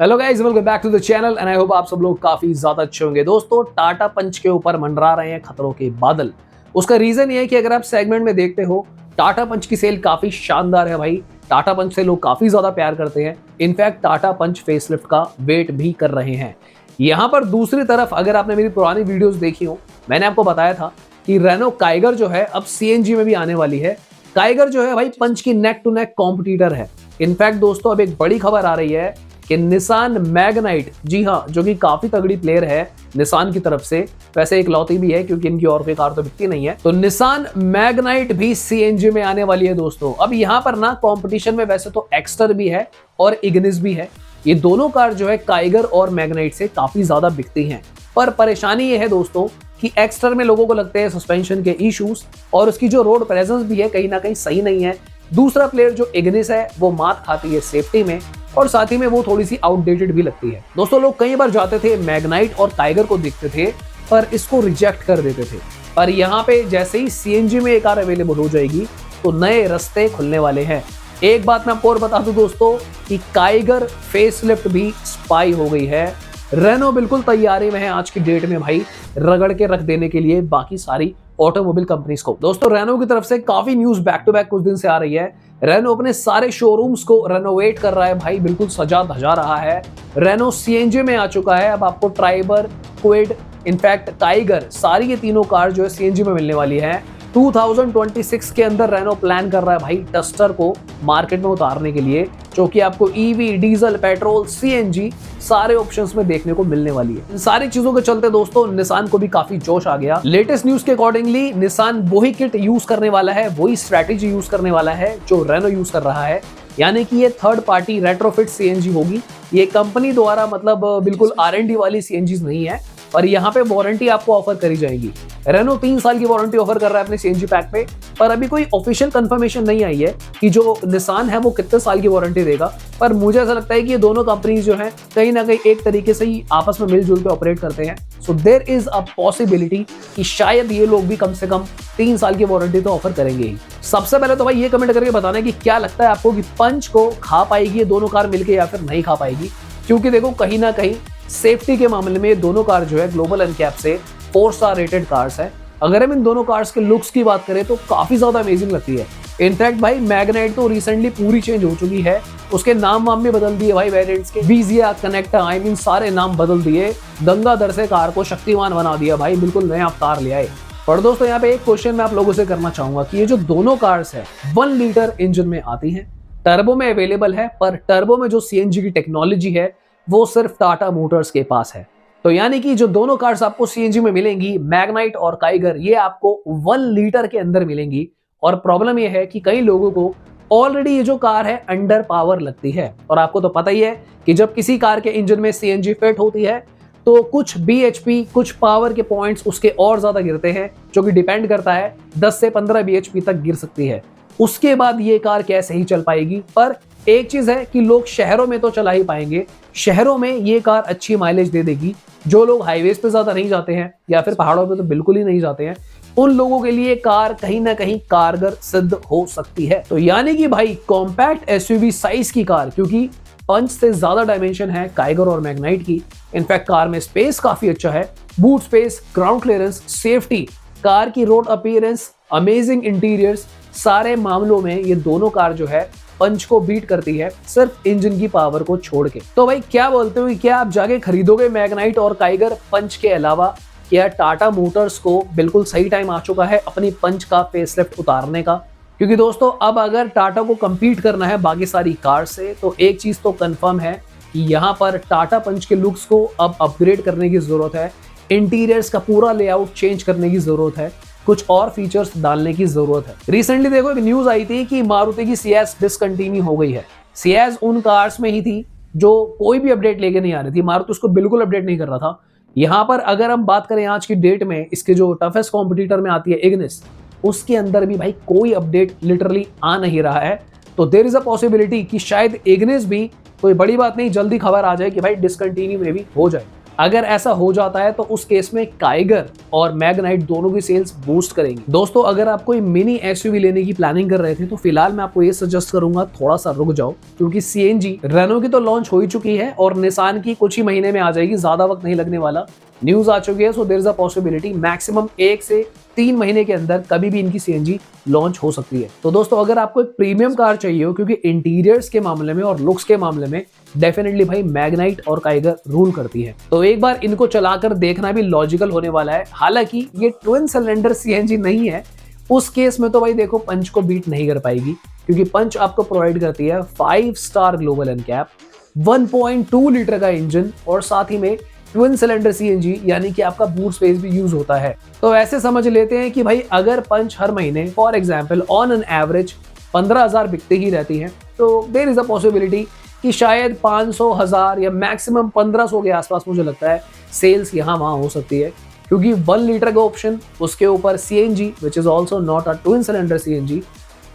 Hello guys, welcome back to the channel and I hope आप सब लोग काफी ज्यादा अच्छे होंगे। दोस्तों, टाटा पंच के ऊपर मंडरा रहे हैं खतरों के बादल। उसका रीजन ये है कि अगर आप सेगमेंट में देखते हो, टाटा पंच की सेल काफी शानदार है भाई। टाटा पंच से लोग काफी ज्यादा प्यार करते हैं। इनफैक्ट टाटा पंच फेसलिफ्ट का वेट भी कर रहे हैं। यहाँ पर दूसरी तरफ अगर आपने मेरी पुरानी वीडियोस देखी हो, मैंने आपको बताया था कि रेनो काइगर जो है अब सीएनजी में भी आने वाली है। काइगर जो है भाई पंच की नेक टू नेक कॉम्पिटिटर है। इनफैक्ट दोस्तों, अब एक बड़ी खबर आ रही है कि निसान मैग्नाइट, जी हाँ, जो कि काफी तगड़ी प्लेयर है निसान की तरफ से, वैसे एक लौती भी है क्योंकि इनकी और कोई कार तो बिकती नहीं है, तो निसान मैग्नाइट भी सीएनजी में आने वाली है दोस्तों। अब यहाँ पर ना कंपटीशन में वैसे तो एक्स्टर भी है और इग्निस भी है। ये दोनों कार जो है काइगर और मैग्नाइट से काफी ज्यादा बिकती हैं। पर परेशानी ये है दोस्तों कि एक्स्टर में लोगों को लगते हैं सस्पेंशन के इश्यूज और उसकी जो रोड प्रेजेंस भी है कहीं ना कहीं सही नहीं है। दूसरा प्लेयर जो इग्निस है वो मात खाती है सेफ्टी में और साथ ही में वो थोड़ी सी आउटडेटेड भी लगती है। दोस्तों, लोग कई बार जाते थे मैग्नाइट और टाइगर को देखते थे पर इसको रिजेक्ट कर देते थे। पर यहाँ पे जैसे ही सीएनजी में एक कार अवेलेबल हो जाएगी तो नए रास्ते खुलने वाले हैं। एक बात मैं आपको और बता दूं दोस्तों कि काइगर फेसलिफ्ट भी स्पाई हो गई है। रेनो बिल्कुल तैयारी में है आज की डेट में भाई, रगड़ के रख देने के लिए बाकी सारी ऑटोमोबाइल कंपनीज को। दोस्तों, रेनो की तरफ से काफी न्यूज बैक टू बैक कुछ दिन से आ रही है। रेनो अपने सारे शोरूम्स को रेनोवेट कर रहा है भाई, बिल्कुल सजा धजा रहा है। रेनो सीएनजी में आ चुका है। अब आपको ट्राइबर, क्विड, इनफैक्ट टाइगर, सारी ये तीनों कार जो है सीएनजी में मिलने वाली है। 2026 के अंदर रेनो प्लान कर रहा है भाई डस्टर को मार्केट में उतारने के लिए, जो कि आपको ईवी, डीजल, पेट्रोल, सीएनजी सारे ऑप्शंस में देखने को मिलने वाली है। इन सारी चीजों के चलते दोस्तों निसान को भी काफी जोश आ गया। लेटेस्ट न्यूज के अकॉर्डिंगली निसान वही किट यूज करने वाला है, वही स्ट्रैटेजी यूज करने वाला है जो रेनो यूज कर रहा है। यानी कि ये थर्ड पार्टी रेट्रोफिट सीएनजी होगी। ये कंपनी द्वारा मतलब बिल्कुल R&D वाली सीएनजी नहीं है और यहाँ पे वारंटी आपको ऑफर करी जाएगी। रेनो 3 साल की वारंटी ऑफर कर रहा है अपने सीएनजी पैक पे, पर अभी कोई ऑफिशियल कंफर्मेशन नहीं आई है कि जो निसान है वो कितने साल की वारंटी देगा। पर मुझे ऐसा लगता है कि ये दोनों कंपनीज जो हैं कहीं ना कहीं एक तरीके से ही आपस में मिलजुल के ऑपरेट करते हैं। So there is a possibility कि शायद ये लोग भी कम से कम 3 साल की वारंटी तो ऑफर करेंगे ही। सबसे पहले तो भाई ये कमेंट करके बताना है कि क्या लगता है आपको कि पंच को खा पाएगी ये दोनों कार मिलके या फिर नहीं खा पाएगी। क्योंकि देखो, कहीं ना कहीं सेफ्टी के मामले में ये दोनों कार जो है ग्लोबल एनकैप से 4 स्टार रेटेड कार्स है। अगर हम इन दोनों कार्स के लुक्स की बात करें तो काफी ज्यादा अमेजिंग लगती है। इनफैक्ट भाई मैग्नाइट तो रिसेंटली पूरी चेंज हो चुकी है, उसके नाम भी बदल दिए भाई वेरिएंट्स के, विजिया, कनेक्टा, आई मीन सारे नाम बदल दिए। गंगाधर से कार को शक्तिमान बना दिया भाई, बिल्कुल नया अवतार ले आए। और दोस्तों, यहाँ पे एक क्वेश्चन मैं आप लोगों से करना चाहूंगा कि ये जो दोनों कार्स है 1 लीटर इंजन में आती है, टर्बो में अवेलेबल है, पर टर्बो में जो सीएनजी की टेक्नोलॉजी है वो सिर्फ टाटा मोटर्स के पास है। तो यानी कि जो दोनों कार्स आपको सीएनजी में मिलेंगी, मैग्नाइट और काइगर, ये आपको 1 लीटर के अंदर मिलेंगी। और प्रॉब्लम ये है कि कई लोगों को ऑलरेडी ये जो कार है अंडर पावर लगती है। और आपको तो पता ही है कि जब किसी कार के इंजन में सीएनजी फिट होती है तो कुछ बीएचपी, कुछ पावर के पॉइंट्स उसके और ज्यादा गिरते हैं, जो कि डिपेंड करता है 10 से 15 बीएचपी तक गिर सकती है। उसके बाद ये कार कैसे ही चल पाएगी। पर एक चीज है कि लोग शहरों में तो चला ही पाएंगे, शहरों में ये कार अच्छी माइलेज दे देगी। जो लोग हाईवेज पे ज्यादा नहीं जाते हैं या फिर पहाड़ों पे तो बिल्कुल ही नहीं जाते हैं, उन लोगों के लिए कार कहीं ना कहीं कारगर सिद्ध हो सकती है। तो यानी कि भाई कॉम्पैक्ट एसयूवी साइज की कार, क्योंकि पंच से ज्यादा डायमेंशन है काइगर और मैग्नाइट की। इनफैक्ट कार में स्पेस काफी अच्छा है, boot space, ground clearance, safety, car की रोड अपीयरेंस, अमेजिंग इंटीरियर्स, सारे मामलों में ये दोनों कार जो है पंच को बीट करती है, सिर्फ इंजन की पावर को छोड़ के। तो भाई क्या बोलते हो, क्या आप जाके खरीदोगे मैग्नाइट और काइगर पंच के अलावा? क्या टाटा मोटर्स को बिल्कुल सही टाइम आ चुका है अपनी पंच का फेसलिफ्ट उतारने का? क्योंकि दोस्तों, अब अगर टाटा को कंपीट करना है बाकी सारी कार से तो एक चीज तो कंफर्म है कि यहाँ पर टाटा पंच के लुक्स को अब अपग्रेड करने की जरूरत है, इंटीरियर्स का पूरा लेआउट चेंज करने की जरूरत है, कुछ और फीचर्स डालने की जरूरत है। रिसेंटली देखो एक न्यूज आई थी कि मारुति की सियाज डिसकंटिन्यू हो गई है। सियाज उन कार्स में ही थी जो कोई भी अपडेट लेके नहीं आ रही थी, मारुति उसको बिल्कुल अपडेट नहीं कर रहा था। यहाँ पर अगर हम बात करें आज की डेट में, इसके जो टफेस्ट कॉम्पिटिटर में आती है इग्निस, उसके अंदर भी भाई कोई अपडेट लिटरली आ नहीं रहा है। तो देयर इज अ पॉसिबिलिटी कि शायद इग्निस भी, कोई बड़ी बात नहीं, जल्दी खबर आ जाए कि भाई डिसकंटिन्यू में भी हो जाए। अगर ऐसा हो जाता है तो उस केस में काइगर और मैग्नाइट दोनों की सेल्स बूस्ट करेंगी। दोस्तों अगर आप कोई मिनी एसयूवी लेने की प्लानिंग कर रहे थे तो फिलहाल मैं आपको ये सजेस्ट करूंगा थोड़ा सा रुक जाओ, क्योंकि सीएनजी रेनो की तो लॉन्च हो ही चुकी है और निसान की कुछ ही महीने में आ जाएगी, ज्यादा वक्त नहीं लगने वाला, न्यूज आ चुकी है। So there is a possibility maximum 1 से 3 महीने के अंदर कभी भी इनकी सीएनजी लॉन्च हो सकती है। तो दोस्तों अगर आपको एक प्रीमियम कार चाहिए हो, क्योंकि इंटीरियर्स के मामले में और लुक्स के मामले में डेफिनेटली भाई मैग्नाइट और काइगर रूल करती है, तो एक बार इनको चलाकर देखना भी लॉजिकल होने वाला है। हालांकि ये ट्विन सिलेंडर सीएनजी नहीं है, उस केस में तो भाई देखो पंच को बीट नहीं कर पाएगी, क्योंकि पंच आपको प्रोवाइड करती है 5 स्टार ग्लोबल एनकैप, 1.2 लीटर का इंजन और साथ ही में ट्विन सिलेंडर सीएनजी, यानी कि आपका बूट स्पेस भी यूज होता है। तो ऐसे समझ लेते हैं कि भाई अगर पंच हर महीने for example on an average 15,000 बिकती ही रहती है, तो देयर इज अ पॉसिबिलिटी कि शायद 500, 1000 या मैक्सिमम 1500 के आसपास मुझे लगता है सेल्स यहाँ वहाँ हो सकती है, क्योंकि 1 लीटर का ऑप्शन, उसके ऊपर CNG which is also not a twin cylinder CNG,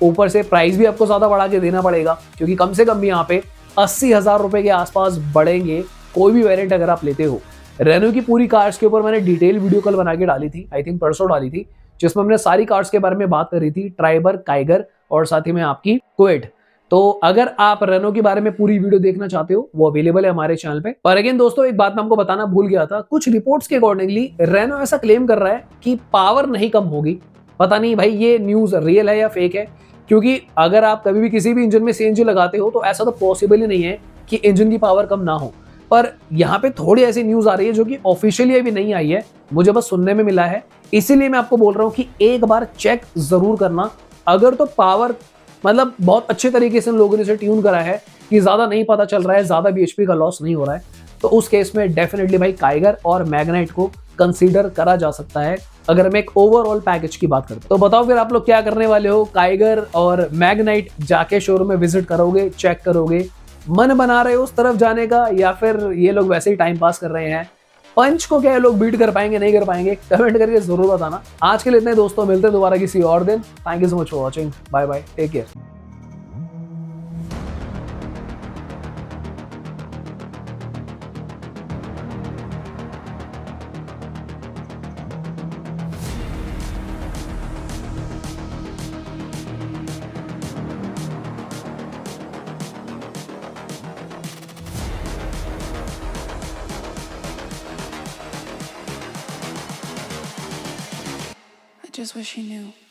ऊपर से प्राइस भी आपको ज्यादा बढ़ा के देना पड़ेगा, क्योंकि कम से कम यहाँ पे 80,000 रुपए के आसपास बढ़ेंगे कोई भी वेरिएंट अगर आप लेते हो। रेनो की पूरी कार्स के ऊपर मैंने डिटेल वीडियो कल बना के डाली थी, आई थिंक परसों डाली थी, जिसमें हमने सारी कार्स के बारे में बात करी थी, ट्राइबर, काइगर और साथ ही में आपकी क्विड। तो अगर आप रेनो के बारे में पूरी वीडियो देखना चाहते हो वो अवेलेबल है हमारे चैनल पे। और अगेन दोस्तों एक बात मैं आपको बताना भूल गया था, कुछ रिपोर्ट्स के अकॉर्डिंगली रेनो ऐसा क्लेम कर रहा है कि पावर नहीं कम होगी। पता नहीं भाई ये न्यूज रियल है या फेक है, क्योंकि अगर आप कभी भी किसी भी इंजन में सीएनजी लगाते हो तो ऐसा तो पॉसिबल ही नहीं है कि इंजन की पावर कम ना हो। पर यहाँ पे थोड़ी ऐसी न्यूज आ रही है जो कि ऑफिशियली अभी नहीं आई है, मुझे बस सुनने में मिला है, इसीलिए मैं आपको बोल रहा हूँ कि एक बार चेक जरूर करना। अगर तो पावर मतलब बहुत अच्छे तरीके से लोगों ने इसे ट्यून करा है कि ज्यादा नहीं पता चल रहा है, ज्यादा बीएचपी का लॉस नहीं हो रहा है, तो उस केस में डेफिनेटली भाई काइगर और मैग्नाइट को कंसीडर करा जा सकता है, अगर मैं एक ओवरऑल पैकेज की बात करता हूं। तो बताओ फिर आप लोग क्या करने वाले हो, काइगर और मैग्नाइट जाके शोरूम में विजिट करोगे, चेक करोगे, मन बना रहे हो उस तरफ जाने का, या फिर ये लोग वैसे ही टाइम पास कर रहे हैं? पंच को क्या ये लोग बीट कर पाएंगे नहीं कर पाएंगे, कमेंट करके जरूर बताना। आज के लिए इतने दोस्तों, मिलते हैं दोबारा किसी और दिन। Thank you so much for watching, bye bye, take care. I just wish he knew.